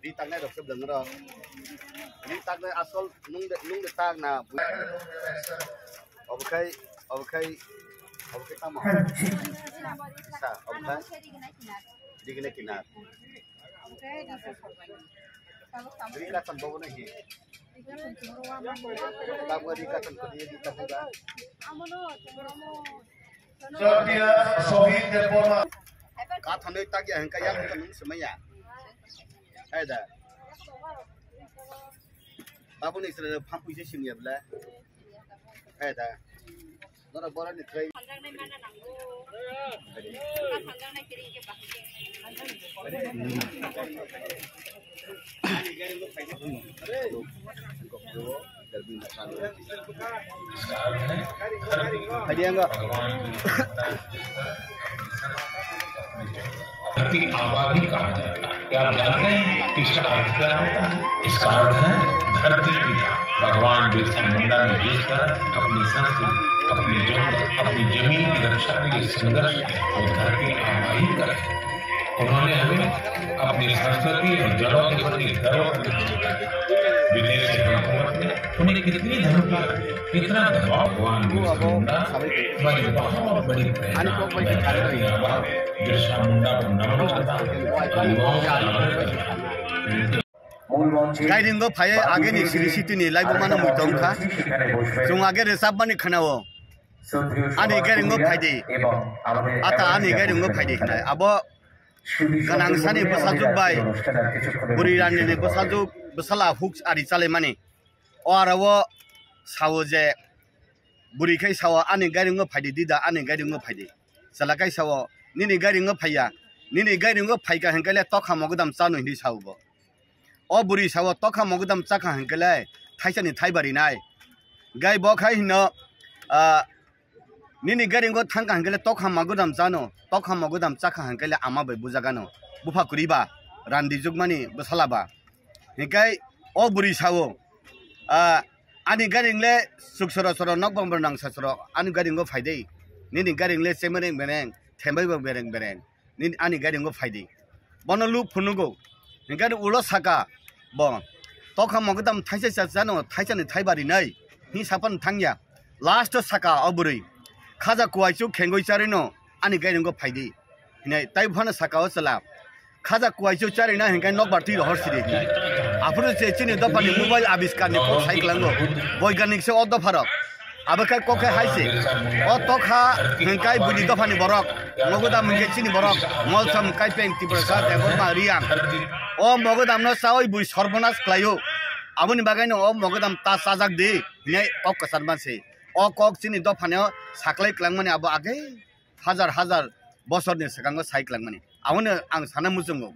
Di tang này đọc sắp đứng rồi. Di tang này asal nung de tang na. Okay tama. Sa, okay. Di kena kinar. Di katan bawa nahi. Tamu di katan kodi di tamuga. Setia Sohid Depoma. Katan itu tak yang kaya kan semuanya. Ada. Bapak ni sudah pampu je sini abla. Ada. Nora boran ni try. Hadiah enggak? धरती आबा भी कहा जाता है। क्या आप जानते हैं इसका अर्थ क्या होता है? इसका अर्थ है धरती पिता। भगवान बिरसा मुंडा ने जिसकर अपनी संस्कृति, अपनी जंगल, अपनी जमीन की रक्षा के लिए संघर्ष और धरती आबा ही करे। उन्होंने हमें अपनी संस्कृति और जड़ों के प्रति गर्व विदेशी हुकूमत ने उन्हें कितनी धमकी, कितना दबाव भगवान बिरसा मुंडा हमारी बहुत बड़ी बिरसा मुंडा को नमन करता है। Guiding go pay again is city ni like mana mutonka. So again is up money canal. Ani getting up pay. Ata ani getting up pay. Abo Kanang Sani Basaju by Buriran in the Basaju Basala hooks at its money. Or our Sawaze Burika Sawa ani getting up pay dida ani getting up pay. Salakai Sawa Nini getting up paya. Nini getting up pay can get talk Mogadam son in his house. O buri sawa toka mogudam chaka hankele thaisani thaibari nai gai bokhai no nini garing go thangka hankele toka mogudam jano toka mogudam chaka hankele ama bai bujagano bufa kuriba randi jugmani busalaba hikai o buri sawo ani garing le suksoro soro nokbang nang sasoro ani garing go faidei nini garing le semereng bereng thembai ba bereng nini ani garing go faidei bonalu phunugo hikai ulo saka Bon, toka mogadam thaisa sasano thaisani thaibari nai ni sapan thangya last saka oburi khaja kuaichu khengoi charino ani gairungo phaidi hinai taibhana saka osala khaja kuaichu charina hinkai nokbarti horsiri apuru che chini dopani mobile abiskar ni ko saiklango boiganik se oddo farok abakai kokai haise o toka hinkai budi dopani borok mogadam hinkai chini borok molsam kaipeng tibrasa degorma riang O mogadam no sawai bui sorbonas klayo abuni bagaino o mogadam ta sajak de ne kok kasarman se o kok chini dofane saklai klangmani abo age হাজার বছর ni sakango sai klangmani awone ang sana musungo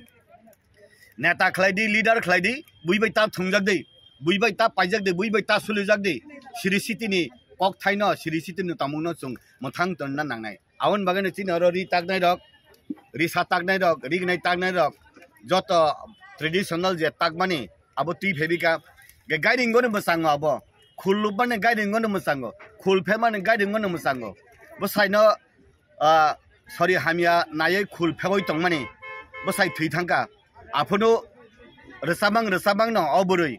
neta khlaidi leader khlaidi buibai ta thungjak de buibai ta paijak de buibai ta sulijak de sirisiti ni kok thaino sirisiti ni tamungno chung mothang tonna nangnai awon bagaino chini ri taknai rok ri sataknai rok ri gnai taknai rok Joto traditional je takmani abo ti phebika ge guiding gone musango abo khulubane guiding gone musango khulphemane guiding gone musango bosaino sorry hamia naye khulpheboi tongmani bosai thui thangka aphono resabang no oburui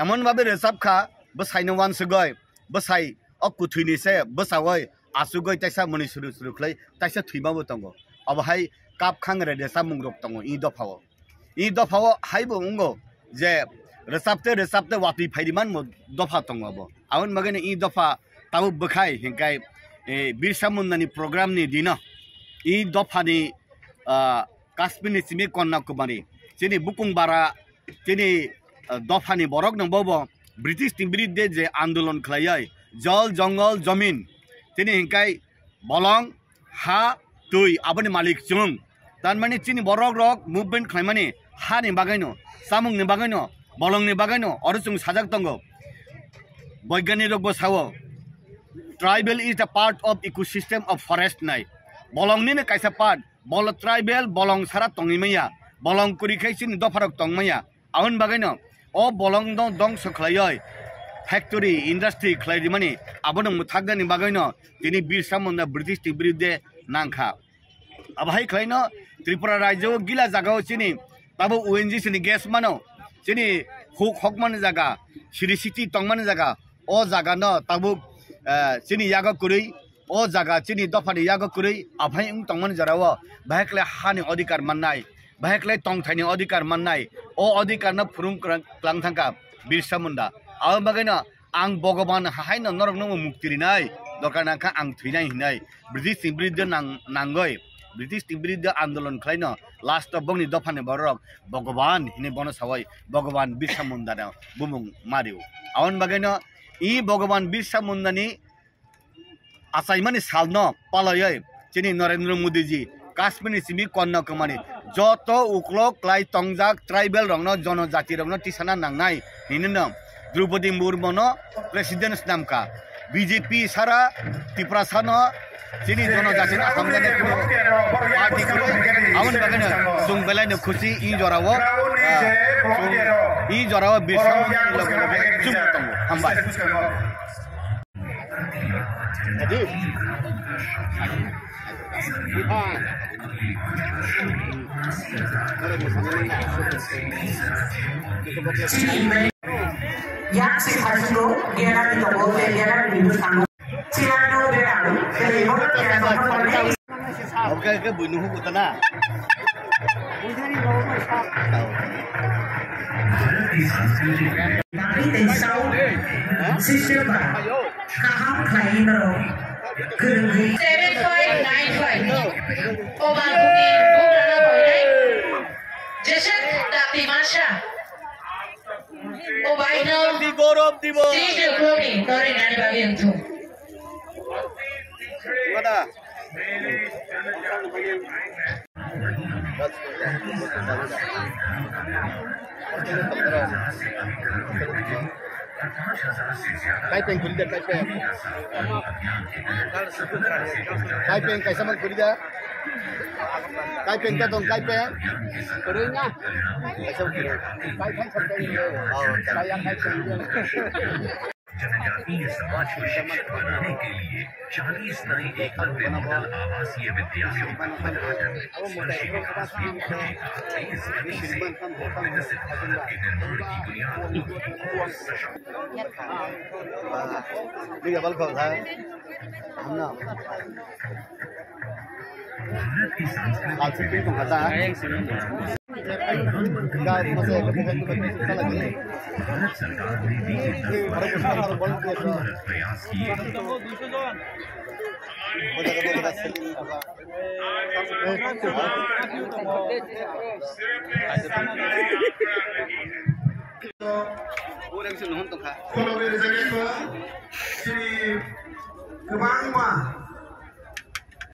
emon babe resabkha bosaino wan sugoi bosai okuthini se bosawoi asugoi taisa moni suru khlai taisa thuibabo tongo abahai kap khangre de samung rok tongo i dofao haibo ungo je resapte wati phaidiman mo dofa tongo abo awon magane i dofa tabu bkhai hinkai birsa mundani program ni dina i dofa ni kasmini simi konna kumari chini bukung bara chini dofa ni borok nang bobo british timbrid de je andolon khlaiai jol jongol jamin chini hinkai bolong ha tui aboni malik chung dan mani chini borok rok movement khlaimani ha ni bagaino samung ni bagaino bolong ni bagaino orusung sajak tongo boigani rok bo sawo tribal is the part of ecosystem of forest nai bolong ni kaisa part bol tribal bolong sara tongimaya bolong kuri khai chini dofarok tongmaya awon bagaino o bolong dong sokhlaioi factory industry khlaidimani abonong muthagani bagaino tini birsa munda british tibride nangkha abhai khlaino Tripura Rajyo gila jagao chini tabo ONGC ni gas mano sini hok man jaga Siri City tong man jaga o jaga no tabo sini yaga kurui o jaga sini dofani yaga kurui aphai tong man jarawo bahekle hani adhikar mannai bahekle tong thani adhikar mannai o adhikar na phurung klang thangka Birsa Munda aw bagena ang Bhagavan haina norok no mukti rinai dokana ka ang thuinai hinai British Timbridde nangoi British Timbridde andolon khlaino last of bongni dofane borok Bhagavan hine bono sawai Bhagavan Birsa Munda na bumung mariu awan bagena I Bhagavan Birsa Munda ni asaimani salno palayai chini Narendra Modi ji Kashmir ni simi konna kamani joto uklok klai tongjak tribal rongno jonojati rongno tisana nangnai hinino Draupadi Murmu no president namka BJP sara Tiprasano chini jonojati na samjane party ko awan bagana sung belai no khushi I jorawo Birsa Munda logano jum tongo hambai Adi yang si Hasro dia di toko dia di Busano Cirano dia dari mana dia Oke ke bunuh kutana tapi tensau sistem kaham kaino kerungi 7595 Oman Bukit Bukana Boy Jason Dati Masha Obaino Digorob dibo Sisi Kloni Tori Nani Bagi Untung Mana Kaipeng kulidah Kaipeng kaisa man kulidah Kaipeng ka dong kaipeng Kurunya Kaisa kulidah Kaipeng sampai saya kaipeng जनजातीय समाज को शिक्षित बनाने के लिए 40 नए Eklavya model आवासीय विद्यालयों का उद्घाटन स्पर्शी विकास भी बढ़ेगा। इस गति से विकसित भारत के निर्माण की बुनियाद Bây giờ vẫn còn thấy không nào làm sinh viên cùng cả ta Bharat सरकार ने बीते 10 वर्षों में प्रयास किए Kalau dari saya sini kebanggaan